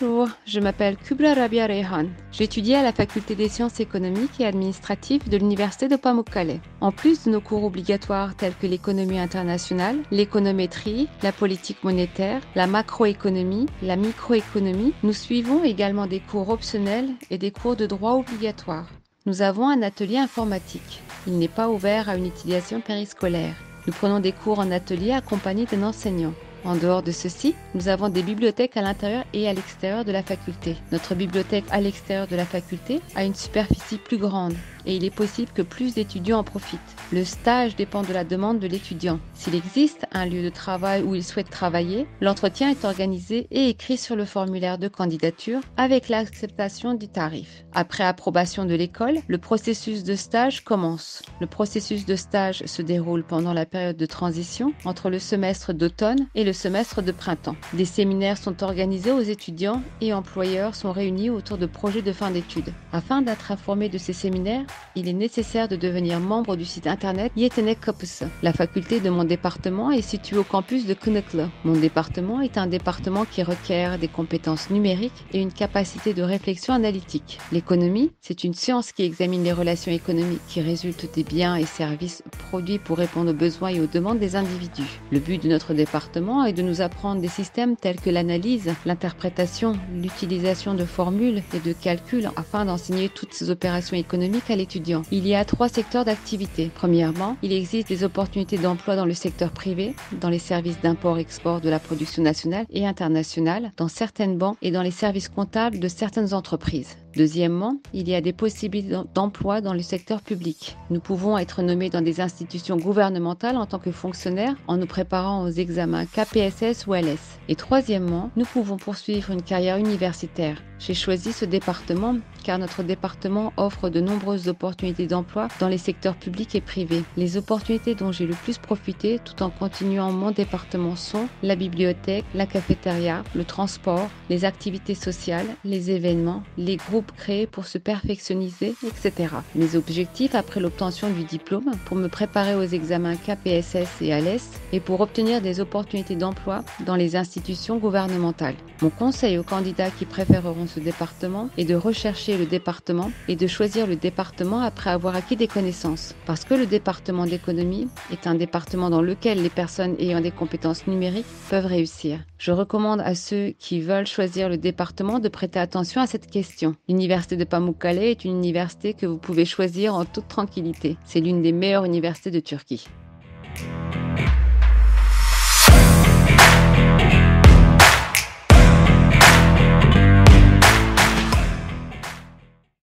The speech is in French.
Bonjour, je m'appelle Kubra Rabia Reyhan. J'étudie à la faculté des sciences économiques et administratives de l'université de Pamukkale. En plus de nos cours obligatoires tels que l'économie internationale, l'économétrie, la politique monétaire, la macroéconomie, la microéconomie, nous suivons également des cours optionnels et des cours de droit obligatoires. Nous avons un atelier informatique. Il n'est pas ouvert à une utilisation périscolaire. Nous prenons des cours en atelier accompagnés d'un enseignant. En dehors de ceci, nous avons des bibliothèques à l'intérieur et à l'extérieur de la faculté. Notre bibliothèque à l'extérieur de la faculté a une superficie plus grande et il est possible que plus d'étudiants en profitent. Le stage dépend de la demande de l'étudiant. S'il existe un lieu de travail où il souhaite travailler, l'entretien est organisé et écrit sur le formulaire de candidature avec l'acceptation du tarif. Après approbation de l'école, le processus de stage commence. Le processus de stage se déroule pendant la période de transition entre le semestre d'automne et le semestre de printemps. Des séminaires sont organisés aux étudiants et employeurs sont réunis autour de projets de fin d'études. Afin d'être informé de ces séminaires, il est nécessaire de devenir membre du site internet Yetenek Kapısı. La faculté de mon département est située au campus de Kınıklı. Mon département est un département qui requiert des compétences numériques et une capacité de réflexion analytique. L'économie, c'est une science qui examine les relations économiques qui résultent des biens et services produits pour répondre aux besoins et aux demandes des individus. Le but de notre département est de nous apprendre des systèmes tels que l'analyse, l'interprétation, l'utilisation de formules et de calculs afin d'enseigner toutes ces opérations économiques à l'étudiant. Il y a 3 secteurs d'activité. Premièrement, il existe des opportunités d'emploi dans le secteur privé, dans les services d'import-export de la production nationale et internationale, dans certaines banques et dans les services comptables de certaines entreprises. Deuxièmement, il y a des possibilités d'emploi dans le secteur public. Nous pouvons être nommés dans des institutions gouvernementales en tant que fonctionnaires en nous préparant aux examens KPSS ou LS. Et troisièmement, nous pouvons poursuivre une carrière universitaire. J'ai choisi ce département car notre département offre de nombreuses opportunités d'emploi dans les secteurs publics et privés. Les opportunités dont j'ai le plus profité tout en continuant mon département sont la bibliothèque, la cafétéria, le transport, les activités sociales, les événements, les groupes créés pour se perfectionniser, etc. Mes objectifs après l'obtention du diplôme pour me préparer aux examens KPSS et ALES et pour obtenir des opportunités d'emploi dans les institutions gouvernementales. Mon conseil aux candidats qui préféreront ce département est de rechercher le département et de choisir le département après avoir acquis des connaissances. Parce que le département d'économie est un département dans lequel les personnes ayant des compétences numériques peuvent réussir. Je recommande à ceux qui veulent choisir le département de prêter attention à cette question. L'université de Pamukkale est une université que vous pouvez choisir en toute tranquillité. C'est l'une des meilleures universités de Turquie.